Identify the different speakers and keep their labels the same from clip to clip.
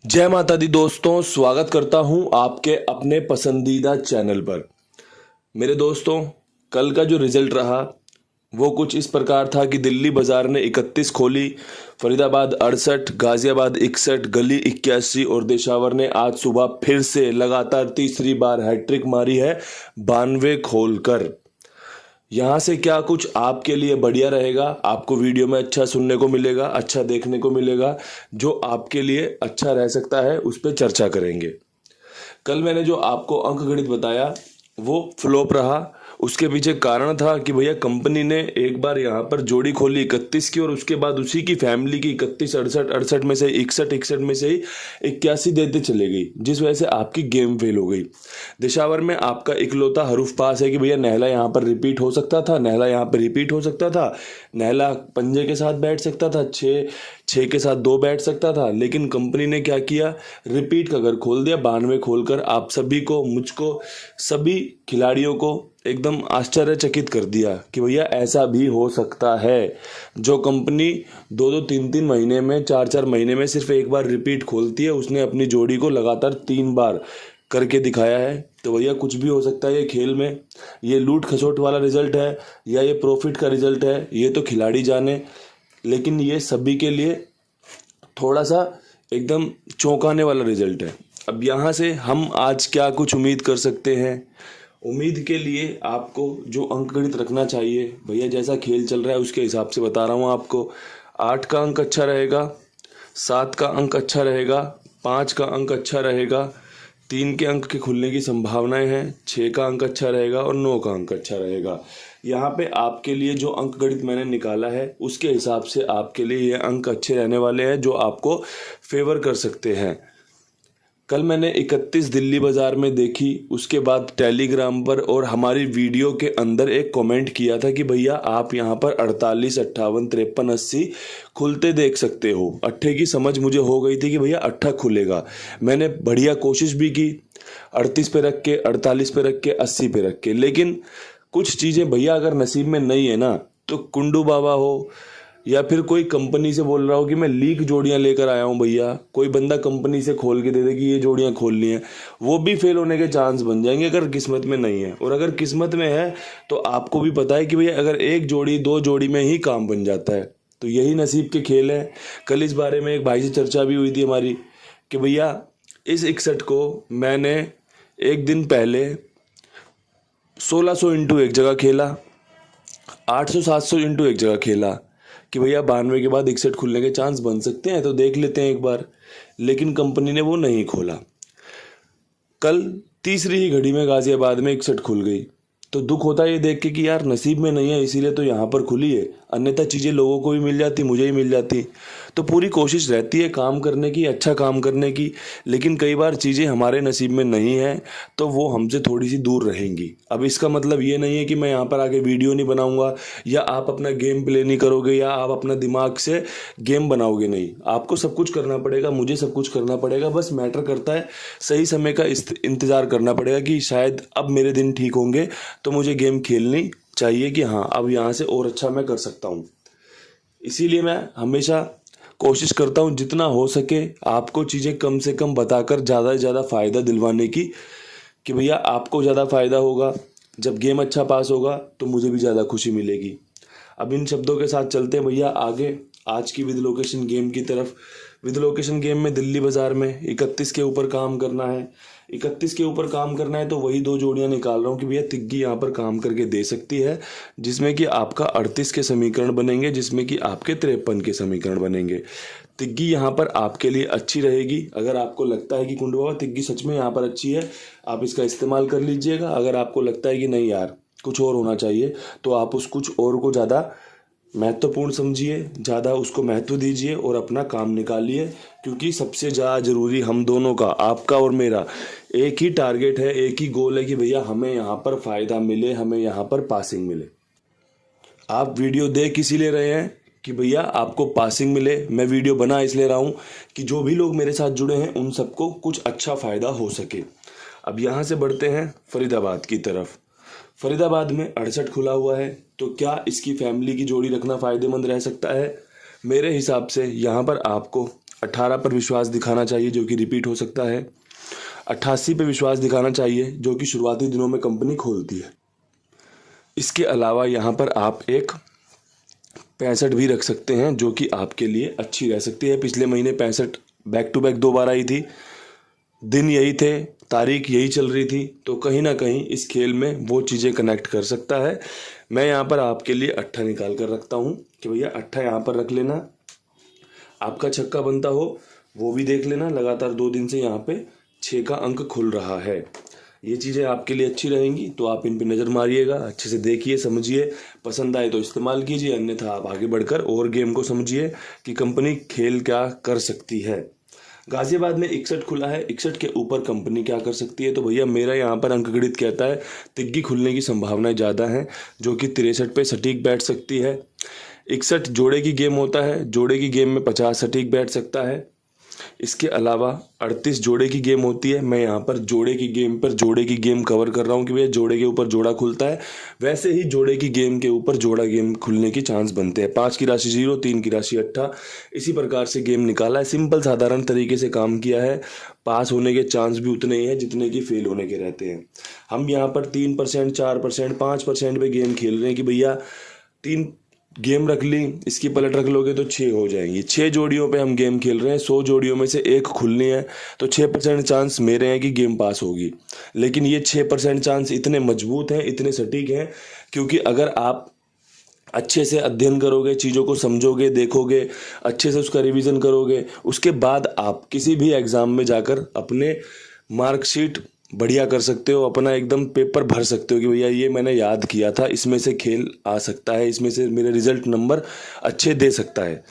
Speaker 1: जय माता दी दोस्तों, स्वागत करता हूं आपके अपने पसंदीदा चैनल पर। मेरे दोस्तों, कल का जो रिजल्ट रहा वो कुछ इस प्रकार था कि दिल्ली बाजार ने 31 खोली, फरीदाबाद 68, गाजियाबाद 61, गली 81 और देशावर ने आज सुबह फिर से लगातार तीसरी बार हैट्रिक मारी है 92 खोलकर। यहाँ से क्या कुछ आपके लिए बढ़िया रहेगा, आपको वीडियो में अच्छा सुनने को मिलेगा, अच्छा देखने को मिलेगा, जो आपके लिए अच्छा रह सकता है, उस पर चर्चा करेंगे। कल मैंने जो आपको अंकगणित बताया वो फ्लॉप रहा। उसके पीछे कारण था कि भैया कंपनी ने एक बार यहाँ पर जोड़ी खोली 31 की और उसके बाद उसी की फैमिली की 31, 68, 68 में से 61, 61 में से ही 81 देते चले गई, जिस वजह से आपकी गेम फेल हो गई। दिशावर में आपका इकलौता हरूफ पास है कि भैया नहला यहाँ पर रिपीट हो सकता था, नहला यहाँ पर रिपीट हो सकता था, नहला पंजे के साथ बैठ सकता था, छः के साथ 2 बैठ सकता था। लेकिन कंपनी ने क्या किया, रिपीट का घर खोल दिया 92 खोलकर। आप सभी को, मुझको, सभी खिलाड़ियों को एकदम आश्चर्यचकित कर दिया कि भैया ऐसा भी हो सकता है। जो कंपनी 2-2, 3-3 महीने में, 4-4 महीने में सिर्फ एक बार रिपीट खोलती है, उसने अपनी जोड़ी को लगातार 3 बार करके दिखाया है। तो भैया कुछ भी हो सकता है ये खेल में। ये लूट खसोट वाला रिजल्ट है या ये प्रॉफिट का रिजल्ट है, ये तो खिलाड़ी जाने, लेकिन ये सभी के लिए थोड़ा सा एकदम चौंकाने वाला रिजल्ट है। अब यहाँ से हम आज क्या कुछ उम्मीद कर सकते हैं? उम्मीद के लिए आपको जो अंकगणित रखना चाहिए, भैया जैसा खेल चल रहा है उसके हिसाब से बता रहा हूँ आपको। 8 का अंक अच्छा रहेगा, 7 का अंक अच्छा रहेगा, 5 का अंक अच्छा रहेगा, 3 के अंक के खुलने की संभावनाएं हैं, 6 का अंक अच्छा रहेगा और 9 का अंक अच्छा रहेगा। यहाँ पे आपके लिए जो अंकगणित मैंने निकाला है उसके हिसाब से आपके लिए ये अंक अच्छे रहने वाले हैं, जो आपको फेवर कर सकते हैं। कल मैंने 31 दिल्ली बाजार में देखी, उसके बाद टेलीग्राम पर और हमारी वीडियो के अंदर एक कमेंट किया था कि भैया आप यहाँ पर 48, 58, 53, 80 खुलते देख सकते हो। अट्ठे की समझ मुझे हो गई थी कि भैया अट्ठा खुलेगा। मैंने बढ़िया कोशिश भी की, 38 पे रख के, 48 पे रख के, 80 पे रख के, लेकिन कुछ चीज़ें भैया अगर नसीब में नहीं है ना, तो कुंडू बाबा हो या फिर कोई कंपनी से बोल रहा हो कि मैं लीक जोड़ियां लेकर आया हूं भैया, कोई बंदा कंपनी से खोल के दे दे कि ये जोड़ियां खोलनी है, वो भी फेल होने के चांस बन जाएंगे अगर किस्मत में नहीं है। और अगर किस्मत में है तो आपको भी पता है कि भैया अगर 1 जोड़ी 2 जोड़ी में ही काम बन जाता है। तो यही नसीब के खेल है। कल इस बारे में एक भाई से चर्चा भी हुई थी हमारी कि भैया इस 61 को मैंने एक दिन पहले 1600 इंटू एक जगह खेला, 800-700 इंटू एक जगह खेला कि भैया 92 के बाद 61 खुलने के चांस बन सकते हैं, तो देख लेते हैं एक बार। लेकिन कंपनी ने वो नहीं खोला। कल तीसरी ही घड़ी में गाजियाबाद में 61 खुल गई। तो दुख होता है ये देख के कि यार नसीब में नहीं है, इसीलिए तो यहाँ पर खुली है, अन्यथा चीज़ें लोगों को भी मिल जाती, मुझे ही मिल जाती। तो पूरी कोशिश रहती है काम करने की, अच्छा काम करने की, लेकिन कई बार चीज़ें हमारे नसीब में नहीं है तो वो हमसे थोड़ी सी दूर रहेंगी। अब इसका मतलब ये नहीं है कि मैं यहाँ पर आके वीडियो नहीं बनाऊँगा या आप अपना गेम प्ले नहीं करोगे या आप अपना दिमाग से गेम बनाओगे, नहीं। आपको सब कुछ करना पड़ेगा, मुझे सब कुछ करना पड़ेगा। बस मैटर करता है सही समय का इंतज़ार करना पड़ेगा कि शायद अब मेरे दिन ठीक होंगे तो मुझे गेम खेलनी चाहिए कि हाँ अब यहाँ से और अच्छा मैं कर सकता हूँ। इसीलिए मैं हमेशा कोशिश करता हूँ जितना हो सके आपको चीज़ें कम से कम बताकर ज़्यादा से ज़्यादा फ़ायदा दिलवाने की, कि भैया आपको ज़्यादा फ़ायदा होगा, जब गेम अच्छा पास होगा तो मुझे भी ज़्यादा खुशी मिलेगी। अब इन शब्दों के साथ चलते हैं भैया आगे आज की विद लोकेशन गेम की तरफ। विद लोकेशन गेम में दिल्ली बाजार में 31 के ऊपर काम करना है। 31 के ऊपर काम करना है तो वही 2 जोड़ियां निकाल रहा हूँ कि भैया तिग्गी यहाँ पर काम करके दे सकती है, जिसमें कि आपका 38 के समीकरण बनेंगे, जिसमें कि आपके 53 के समीकरण बनेंगे। तिग्गी यहाँ पर आपके लिए अच्छी रहेगी। अगर आपको लगता है कि कुंडू बाबा तिग्गी सच में यहाँ पर अच्छी है, आप इसका इस्तेमाल कर लीजिएगा। अगर आपको लगता है कि नहीं यार कुछ और होना चाहिए, तो आप उस कुछ और को ज़्यादा महत्वपूर्ण समझिए, ज़्यादा उसको महत्व दीजिए और अपना काम निकालिए। क्योंकि सबसे ज़्यादा ज़रूरी हम दोनों का, आपका और मेरा, एक ही टारगेट है, एक ही गोल है कि भैया हमें यहाँ पर फ़ायदा मिले, हमें यहाँ पर पासिंग मिले। आप वीडियो देख इसीलिए रहे हैं कि भैया आपको पासिंग मिले। मैं वीडियो बना इसलिए रहा हूँ कि जो भी लोग मेरे साथ जुड़े हैं उन सबको कुछ अच्छा फ़ायदा हो सके। अब यहाँ से बढ़ते हैं फरीदाबाद की तरफ। फरीदाबाद में 68 खुला हुआ है, तो क्या इसकी फैमिली की जोड़ी रखना फ़ायदेमंद रह सकता है? मेरे हिसाब से यहाँ पर आपको 18 पर विश्वास दिखाना चाहिए जो कि रिपीट हो सकता है। 88 पे विश्वास दिखाना चाहिए जो कि शुरुआती दिनों में कंपनी खोलती है। इसके अलावा यहाँ पर आप एक 65 भी रख सकते हैं जो कि आपके लिए अच्छी रह सकती है। पिछले महीने 65 बैक टू बैक 2 बार आई थी, दिन यही थे, तारीख यही चल रही थी, तो कहीं ना कहीं इस खेल में वो चीज़ें कनेक्ट कर सकता है। मैं यहाँ पर आपके लिए 8 निकाल कर रखता हूँ कि भैया 8 यहाँ पर रख लेना। आपका छक्का बनता हो वो भी देख लेना। लगातार 2 दिन से यहाँ पे 6 का अंक खुल रहा है। ये चीज़ें आपके लिए अच्छी रहेंगी तो आप इन पे नज़र मारिएगा, अच्छे से देखिए, समझिए, पसंद आए तो इस्तेमाल कीजिए, अन्यथा आप आगे बढ़कर और गेम को समझिए कि कंपनी खेल क्या कर सकती है। गाजियाबाद में 61 खुला है, 61 के ऊपर कंपनी क्या कर सकती है? तो भैया मेरा यहाँ पर अंकगणित कहता है तिग्गी खुलने की संभावनाएं ज़्यादा हैं जो कि 63 पे सटीक बैठ सकती है। 61 जोड़े की गेम होता है, जोड़े की गेम में 50 सटीक बैठ सकता है। इसके अलावा 38 जोड़े की गेम होती है। मैं यहाँ पर जोड़े की गेम पर जोड़े की गेम कवर कर रहा हूँ कि भैया जोड़े के ऊपर जोड़ा खुलता है, वैसे ही जोड़े की गेम के ऊपर जोड़ा गेम खुलने की चांस बनते हैं। 5 की राशि 0, 3 की राशि 8, इसी प्रकार से गेम निकाला है। सिंपल साधारण तरीके से काम किया है। पास होने के चांस भी उतने ही हैं जितने कि फेल होने के रहते हैं। हम यहाँ पर 3%, 4%, 5% पे गेम खेल रहे हैं कि भैया 3 गेम रख ली, इसकी पलट रख लोगे तो 6 हो जाएंगी। 6 जोड़ियों पे हम गेम खेल रहे हैं, 100 जोड़ियों में से 1 खुलनी है, तो 6% चांस मेरे हैं कि गेम पास होगी। लेकिन ये 6% चांस इतने मजबूत हैं, इतने सटीक हैं, क्योंकि अगर आप अच्छे से अध्ययन करोगे, चीज़ों को समझोगे, देखोगे, अच्छे से उसका रिवीजन करोगे, उसके बाद आप किसी भी एग्ज़ाम में जाकर अपने मार्कशीट बढ़िया कर सकते हो, अपना एकदम पेपर भर सकते हो कि भैया ये मैंने याद किया था, इसमें से खेल आ सकता है, इसमें से मेरे रिजल्ट नंबर अच्छे दे सकता है।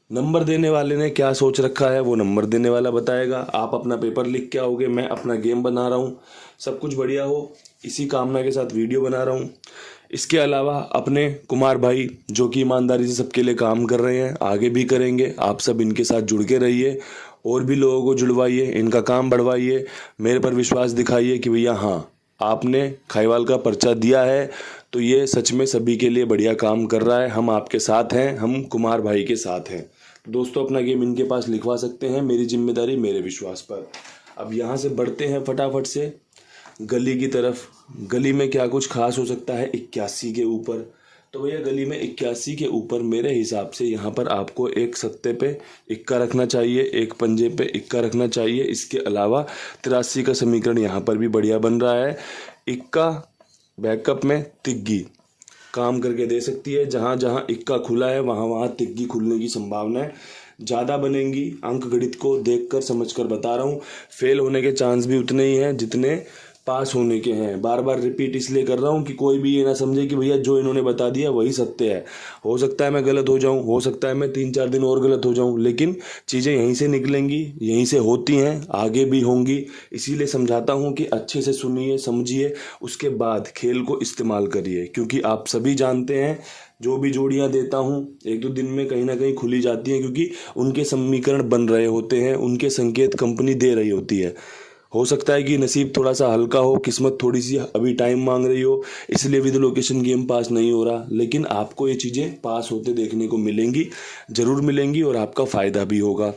Speaker 1: नंबर देने वाले ने क्या सोच रखा है वो नंबर देने वाला बताएगा। आप अपना पेपर लिख के आओगे, मैं अपना गेम बना रहा हूँ, सब कुछ बढ़िया हो, इसी कामना के साथ वीडियो बना रहा हूँ। इसके अलावा अपने कुमार भाई जो कि ईमानदारी से सबके लिए काम कर रहे हैं, आगे भी करेंगे। आप सब इनके साथ जुड़ के रहिए, और भी लोगों को जुड़वाइए, इनका काम बढ़वाइए, मेरे पर विश्वास दिखाइए कि भैया हाँ, आपने खाईवाल का पर्चा दिया है तो ये सच में सभी के लिए बढ़िया काम कर रहा है। हम आपके साथ हैं, हम कुमार भाई के साथ हैं। दोस्तों अपना गेम इनके पास लिखवा सकते हैं, मेरी जिम्मेदारी मेरे विश्वास पर। अब यहाँ से बढ़ते हैं फटाफट से गली की तरफ। गली में क्या कुछ खास हो सकता है 81 के ऊपर? तो भैया गली में 81 के ऊपर मेरे हिसाब से यहाँ पर आपको एक सत्ते पे इक्का रखना चाहिए, एक पंजे पे इक्का रखना चाहिए। इसके अलावा 83 का समीकरण यहाँ पर भी बढ़िया बन रहा है। इक्का बैकअप में तिग्गी काम करके दे सकती है। जहाँ जहाँ इक्का खुला है वहाँ वहाँ तिग्गी खुलने की संभावनाएं ज़्यादा बनेंगी। अंक गणित को देखकर समझकर बता रहा हूँ। फेल होने के चांस भी उतने ही हैं जितने पास होने के हैं। बार बार रिपीट इसलिए कर रहा हूँ कि कोई भी ये ना समझे कि भैया जो इन्होंने बता दिया वही सत्य है। हो सकता है मैं गलत हो जाऊँ, हो सकता है मैं 3-4 दिन और गलत हो जाऊँ, लेकिन चीज़ें यहीं से निकलेंगी, यहीं से होती हैं, आगे भी होंगी। इसीलिए समझाता हूँ कि अच्छे से सुनिए, समझिए, उसके बाद खेल को इस्तेमाल करिए। क्योंकि आप सभी जानते हैं जो भी जोड़ियाँ देता हूँ 1-2 दिन में कहीं ना कहीं खुली जाती हैं, क्योंकि उनके समीकरण बन रहे होते हैं, उनके संकेत कंपनी दे रही होती है। हो सकता है कि नसीब थोड़ा सा हल्का हो, किस्मत थोड़ी सी अभी टाइम मांग रही हो, इसलिए विद लोकेशन गेम पास नहीं हो रहा, लेकिन आपको ये चीज़ें पास होते देखने को मिलेंगी, ज़रूर मिलेंगी, और आपका फ़ायदा भी होगा।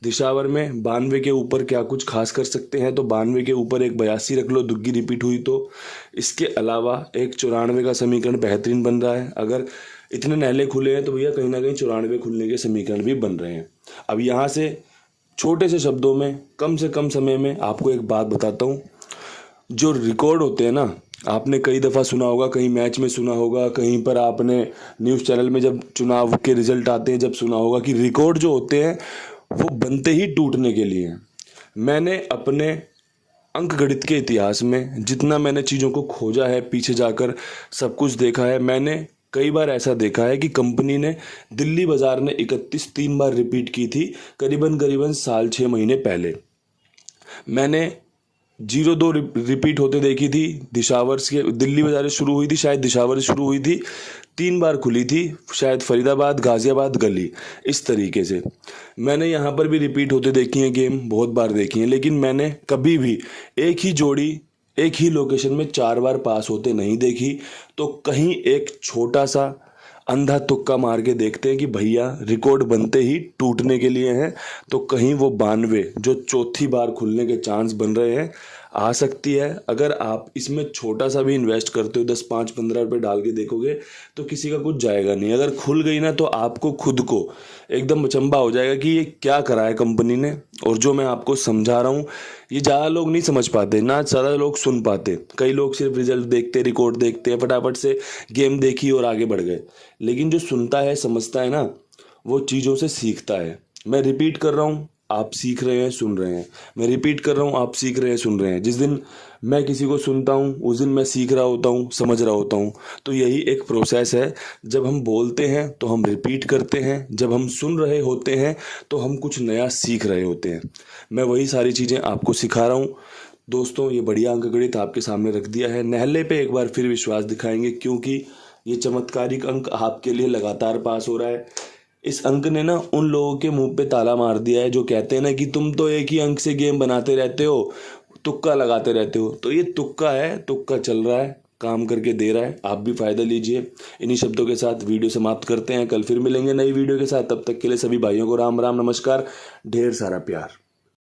Speaker 1: दिशावर में 92 के ऊपर क्या कुछ खास कर सकते हैं? तो 92 के ऊपर एक 82 रख लो, दुग्गी रिपीट हुई तो। इसके अलावा एक 94 का समीकरण बेहतरीन बन रहा है। अगर इतने नहले खुले हैं तो भैया कहीं ना कहीं 94 खुलने के समीकरण भी बन रहे हैं। अब यहाँ से छोटे से शब्दों में कम से कम समय में आपको एक बात बताता हूँ। जो रिकॉर्ड होते हैं ना, आपने कई दफ़ा सुना होगा, कहीं मैच में सुना होगा, कहीं पर आपने न्यूज़ चैनल में जब चुनाव के रिजल्ट आते हैं जब सुना होगा कि रिकॉर्ड जो होते हैं वो बनते ही टूटने के लिए हैं। मैंने अपने अंक गणित के इतिहास में जितना मैंने चीज़ों को खोजा है, पीछे जाकर सब कुछ देखा है, मैंने कई बार ऐसा देखा है कि कंपनी ने दिल्ली बाजार ने 31 3 बार रिपीट की थी, करीबन साल 6 महीने पहले। मैंने 0-2 रिपीट होते देखी थी। दिशावर के दिल्ली बाजार शुरू हुई थी, शायद दिशावर शुरू हुई थी, 3 बार खुली थी, शायद फरीदाबाद, गाजियाबाद, गली, इस तरीके से। मैंने यहाँ पर भी रिपीट होते देखी हैं गेम, बहुत बार देखी हैं, लेकिन मैंने कभी भी एक ही जोड़ी एक ही लोकेशन में 4 बार पास होते नहीं देखी। तो कहीं एक छोटा सा अंधा तुक्का मार के देखते हैं कि भैया रिकॉर्ड बनते ही टूटने के लिए हैं, तो कहीं वो 92 जो चौथी बार खुलने के चांस बन रहे हैं आ सकती है। अगर आप इसमें छोटा सा भी इन्वेस्ट करते हो, 10 5 15 रुपये डाल के देखोगे तो किसी का कुछ जाएगा नहीं। अगर खुल गई ना तो आपको खुद को एकदम अचंभा हो जाएगा कि ये क्या करा है कंपनी ने। और जो मैं आपको समझा रहा हूँ ये ज़्यादा लोग नहीं समझ पाते, ना ज़्यादा लोग सुन पाते। कई लोग सिर्फ रिजल्ट देखते, रिकॉर्ड देखते हैं, फटाफट से गेम देखी और आगे बढ़ गए। लेकिन जो सुनता है, समझता है ना, वो चीज़ों से सीखता है। मैं रिपीट कर रहा हूँ, आप सीख रहे हैं, सुन रहे हैं। मैं रिपीट कर रहा हूँ, आप सीख रहे हैं, सुन रहे हैं। जिस दिन मैं किसी को सुनता हूँ उस दिन मैं सीख रहा होता हूँ, समझ रहा होता हूँ। तो यही एक प्रोसेस है। जब हम बोलते हैं तो हम रिपीट करते हैं, जब हम सुन रहे होते हैं तो हम कुछ नया सीख रहे होते हैं। मैं वही सारी चीज़ें आपको सिखा रहा हूँ। दोस्तों, ये बढ़िया अंकगणित आपके सामने रख दिया है। नहले पे एक बार फिर विश्वास दिखाएंगे, क्योंकि ये चमत्कारिक अंक आपके लिए लगातार पास हो रहा है। इस अंक ने ना उन लोगों के मुंह पे ताला मार दिया है जो कहते हैं ना कि तुम तो एक ही अंक से गेम बनाते रहते हो, तुक्का लगाते रहते हो। तो ये तुक्का है, तुक्का चल रहा है, काम करके दे रहा है। आप भी फायदा लीजिए। इन्हीं शब्दों के साथ वीडियो समाप्त करते हैं। कल फिर मिलेंगे नई वीडियो के साथ। तब तक के लिए सभी भाइयों को राम राम, नमस्कार, ढेर सारा प्यार।